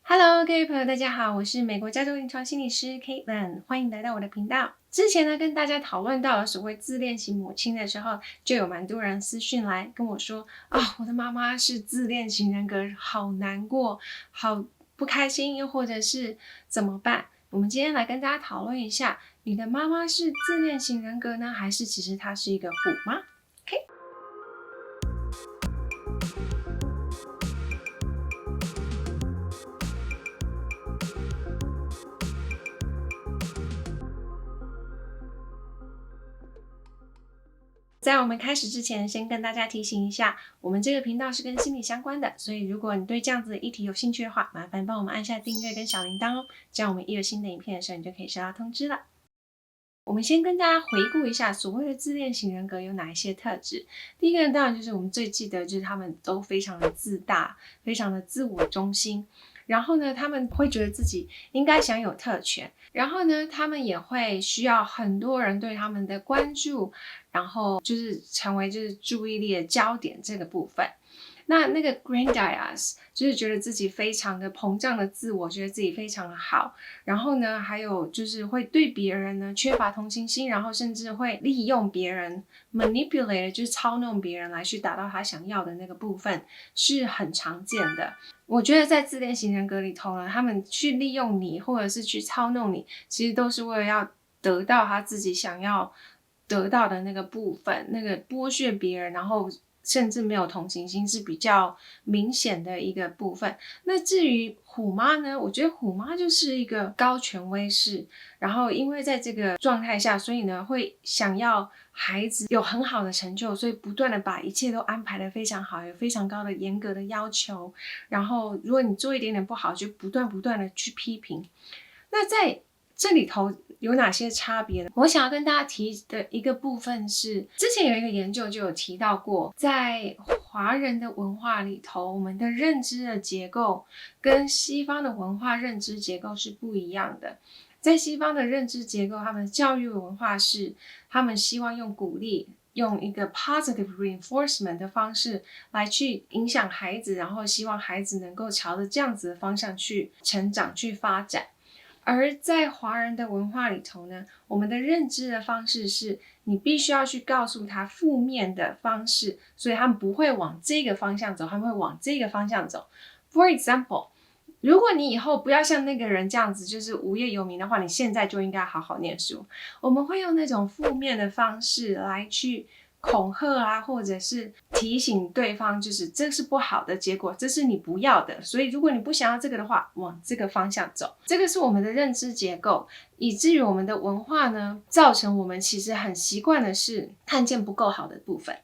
Hello，各位朋友，大家好，我是美国加州临床心理师 Caitlin，欢迎来到我的频道。之前呢，跟大家讨论到了所谓自恋型母亲的时候，就有蛮多人私讯来跟我说我的妈妈是自恋型人格，好难过，好不开心，又或者是怎么办？我们今天来跟大家讨论一下，你的妈妈是自恋型人格呢，还是其实她是一个虎妈？OK。在我们开始之前，先跟大家提醒一下，我们这个频道是跟心理相关的，所以如果你对这样子的议题有兴趣的话，麻烦帮我们按下订阅跟小铃铛哦，这样我们一有新的影片的时候，你就可以收到通知了。我们先跟大家回顾一下所谓的自恋型人格有哪一些特质。第一个当然就是我们最记得，就是他们都非常的自大，非常的自我中心。然后呢，他们会觉得自己应该享有特权，然后呢，他们也会需要很多人对他们的关注，然后就是成为注意力的焦点这个部分。那个 grandiose 就是觉得自己非常的膨胀的自我，觉得自己非常的好，然后呢，还有就是会对别人呢缺乏同情心，然后甚至会利用别人 manipulate 就是操弄别人来去达到他想要的那个部分，是很常见的。我觉得在自恋型人格里头呢，他们去利用你或者是去操弄你，其实都是为了要得到他自己想要得到的那个部分，那个剥削别人，然后甚至没有同情心是比较明显的一个部分。那至于虎妈呢，我觉得虎妈就是一个高权威式，然后因为在这个状态下，所以呢会想要孩子有很好的成就，所以不断的把一切都安排的非常好，有非常高的严格的要求，然后如果你做一点点不好，就不断的去批评。那在这里头有哪些差别呢？我想要跟大家提的一个部分是，之前有一个研究就有提到过，在华人的文化里头，我们的认知的结构跟西方的文化认知结构是不一样的。在西方的认知结构，他们的教育文化是，他们希望用鼓励，用一个 positive reinforcement 的方式来去影响孩子，然后希望孩子能够朝着这样子的方向去成长、去发展。而在华人的文化里头呢，我们的认知的方式是你必须要去告诉他负面的方式，所以他们不会往这个方向走，他们会往这个方向走。For example， 如果你以后不要像那个人这样子就是无业游民的话，你现在就应该好好念书。我们会用那种负面的方式来去恐吓啊，或者是提醒对方，就是这是不好的结果，这是你不要的，所以如果你不想要这个的话，往这个方向走。这个是我们的认知结构，以至于我们的文化呢，造成我们其实很习惯的是看见不够好的部分。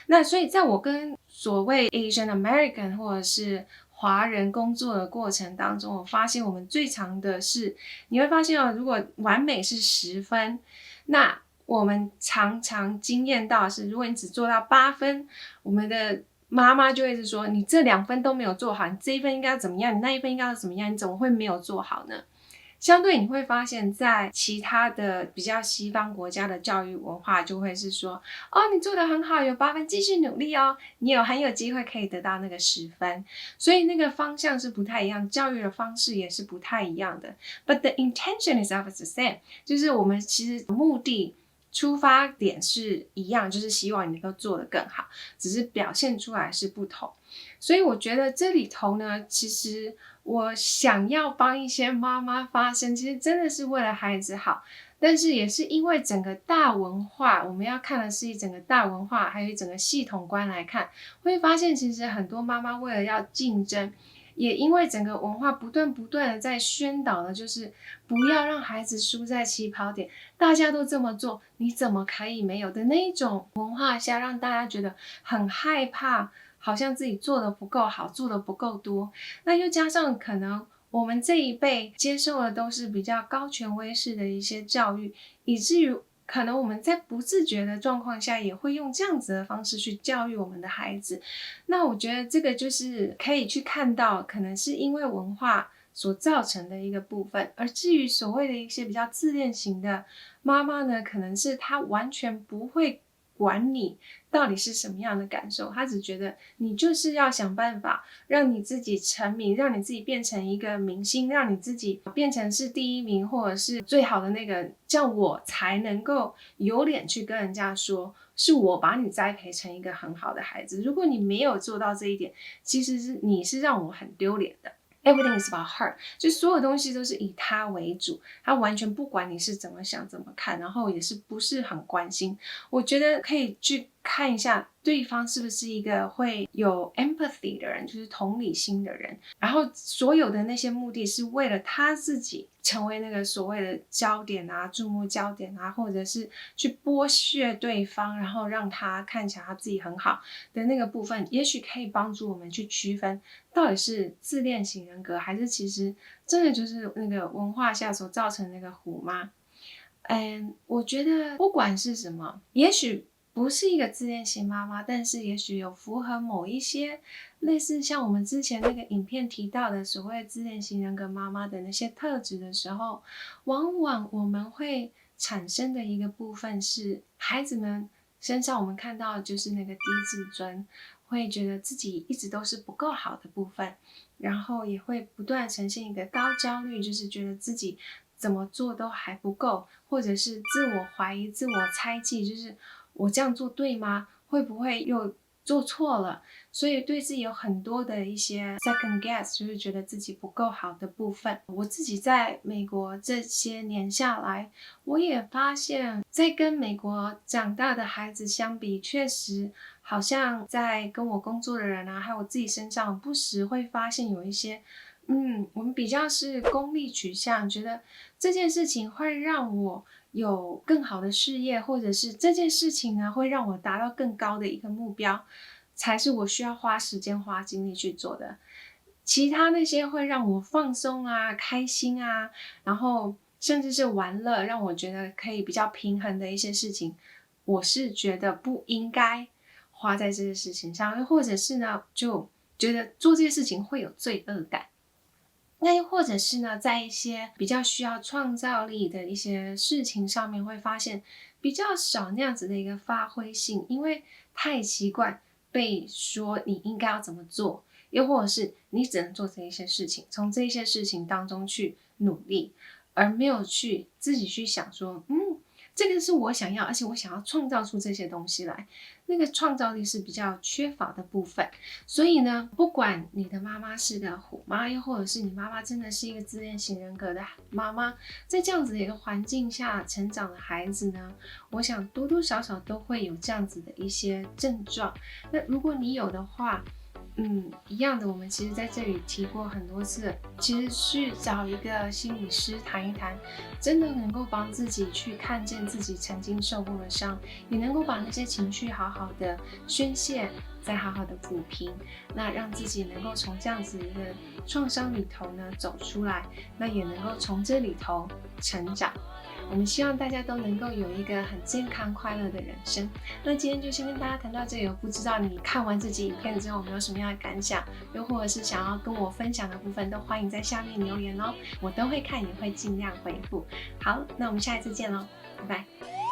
那所以在我跟所谓 Asian American 或者是华人工作的过程当中，我发现我们最常的是，你会发现如果完美是10分，那我们常常经验到的是，如果你只做到8分，我们的妈妈就会是说，你这2分都没有做好，你这一分应该怎么样，你那一分应该怎么样，你怎么会没有做好呢？相对你会发现在其他的比较西方国家的教育文化就会是说，你做得很好，有8分，继续努力哦，你很有机会可以得到那个10分。所以那个方向是不太一样，教育的方式也是不太一样的。But the intention is always the same， 就是我们其实目的出发点是一样，就是希望你能够做得更好，只是表现出来是不同。所以我觉得这里头呢，其实我想要帮一些妈妈发声，其实真的是为了孩子好，但是也是因为整个大文化，我们要看的是一整个大文化，还有一整个系统观来看，会发现其实很多妈妈为了要竞争，也因为整个文化不断的在宣导的就是不要让孩子输在起跑点，大家都这么做，你怎么可以没有的那一种文化下，让大家觉得很害怕，好像自己做的不够好，做的不够多。那又加上可能我们这一辈接受的都是比较高权威式的一些教育，以至于可能我们在不自觉的状况下也会用这样子的方式去教育我们的孩子。那我觉得这个就是可以去看到，可能是因为文化所造成的一个部分。而至于所谓的一些比较自恋型的妈妈呢，可能是她完全不会管你到底是什么样的感受，他只觉得你就是要想办法让你自己成名，让你自己变成一个明星，让你自己变成是第一名或者是最好的那个，这样我才能够有脸去跟人家说是我把你栽培成一个很好的孩子。如果你没有做到这一点，其实你是让我很丢脸的。Everything is about her， 就所有东西都是以他为主，他完全不管你是怎么想怎么看，然后也是不是很关心。我觉得可以去看一下对方是不是一个会有 empathy 的人，就是同理心的人，然后所有的那些目的是为了他自己成为那个所谓的焦点啊，注目焦点啊，或者是去剥削对方，然后让他看起来他自己很好的那个部分，也许可以帮助我们去区分到底是自恋型人格，还是其实真的就是那个文化下所造成那个虎妈。我觉得不管是什么，也许不是一个自恋型妈妈，但是也许有符合某一些类似像我们之前那个影片提到的所谓自恋型人格妈妈的那些特质的时候，往往我们会产生的一个部分是孩子们身上我们看到就是那个低自尊，会觉得自己一直都是不够好的部分，然后也会不断呈现一个高焦虑，就是觉得自己怎么做都还不够，或者是自我怀疑、自我猜忌，就是我这样做对吗？会不会又做错了？所以对自己有很多的一些 second guess， 就是觉得自己不够好的部分。我自己在美国这些年下来，我也发现在跟美国长大的孩子相比，确实好像在跟我工作的人啊，还有我自己身上，不时会发现有一些我们比较是功利取向，觉得这件事情会让我有更好的事业，或者是这件事情呢会让我达到更高的一个目标，才是我需要花时间花精力去做的。其他那些会让我放松啊、开心啊，然后甚至是玩乐，让我觉得可以比较平衡的一些事情，我是觉得不应该花在这些事情上，或者是呢就觉得做这些事情会有罪恶感。那又或者是呢，在一些比较需要创造力的一些事情上面，会发现比较少那样子的一个发挥性，因为太习惯被说你应该要怎么做，又或者是你只能做这一些事情，从这一些事情当中去努力，而没有去自己去想说，这个是我想要，而且我想要创造出这些东西来，那个创造力是比较缺乏的部分。所以呢，不管你的妈妈是个虎妈，又或者是你妈妈真的是一个自恋型人格的妈妈，在这样子的一个环境下成长的孩子呢，我想多多少少都会有这样子的一些症状。那如果你有的话，一样的，我们其实在这里提过很多次，其实去找一个心理师谈一谈，真的能够帮自己去看见自己曾经受过的伤，也能够把那些情绪好好的宣泄，再好好的抚平，那让自己能够从这样子一个创伤里头呢走出来，那也能够从这里头成长。我们希望大家都能够有一个很健康快乐的人生。那今天就先跟大家谈到这里，我不知道你看完这集影片之后有没有什么样的感想，又或者是想要跟我分享的部分，都欢迎在下面留言哦，我都会看，也会尽量回复。好，那我们下一次见咯，拜拜。